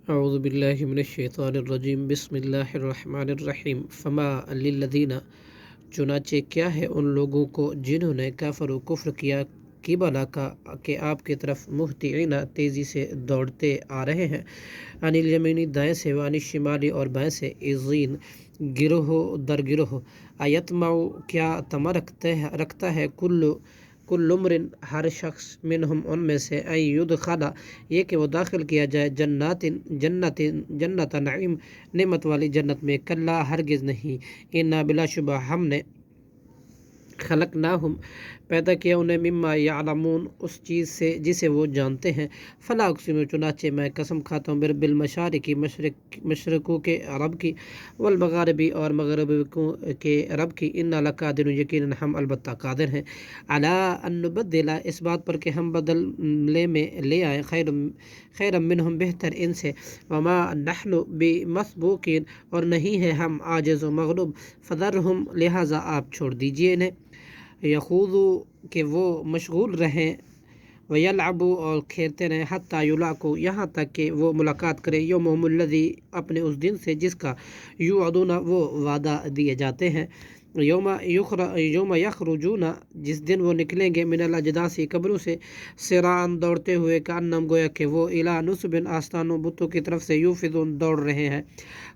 اعوذ باللہ من الشیطان الرجیم بسم اللہ الرحمن الرحیم فما للذین چنانچہ کیا ہے ان لوگوں کو جنہوں نے کفر و کفر کیا قبلہ کا کہ آپ کی طرف مہطعین تیزی سے دوڑتے آ رہے ہیں عن الیمین دائیں سے وعن الشمال اور بائیں سے عزین گروہ در گروہ ایتمع کیا تمہ رکھتا ہے کل امرن ہر شخص منہم ان میں سے ان یدخلا یہ کہ وہ داخل کیا جائے جنت نعیم نعمت والی جنت میں کلا ہرگز نہیں انا بلا شبہ ہم نے خلقناہم پیدا کیا انہیں مما یعلمون اس چیز سے جسے وہ جانتے ہیں فلا اقسم چنانچہ میں قسم کھاتا ہوں بالمشارقی مشرقوں کے عرب کی والمغاربی اور مغربوں کے عرب کی انا لقادر یقینا ہم البتہ قادر ہیں علی ان نبدل اس بات پر کہ ہم بدلے میں لے آئیں خیر منہم بہتر ان سے وما نحن بمسبوقین اور نہیں ہے ہم عاجز و مغلوب فذرہم لہذا آپ چھوڑ دیجئے انہیں یخوضو کہ وہ مشغول رہیں ویلعبوا اور کھیلتے رہیں حتی یلاقوا یہاں تک کہ وہ ملاقات کریں یومہم الذی اپنے اس دن سے جس کا یوعدون وہ وعدہ دیے جاتے ہیں یوم یخرجون جس دن وہ نکلیں گے من الاجداث قبروں سے سراعا دوڑتے ہوئے کانہم گویا کہ وہ الی نصب آستانوں بتوں کی طرف سے یوفضون دوڑ رہے ہیں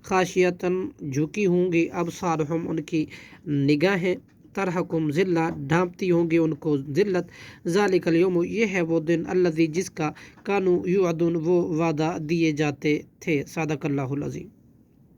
خاشیتاً جھکی ہوں گی ابصارہم ان کی نگاہیں ترحقہم ذلہ ڈھانپتی ہوں گی ان کو ذلت ذالک الیوم یہ ہے وہ دن الذی جس کا کانوا یوعدون وہ وعدہ دیے جاتے تھے صدق اللہ العظیم.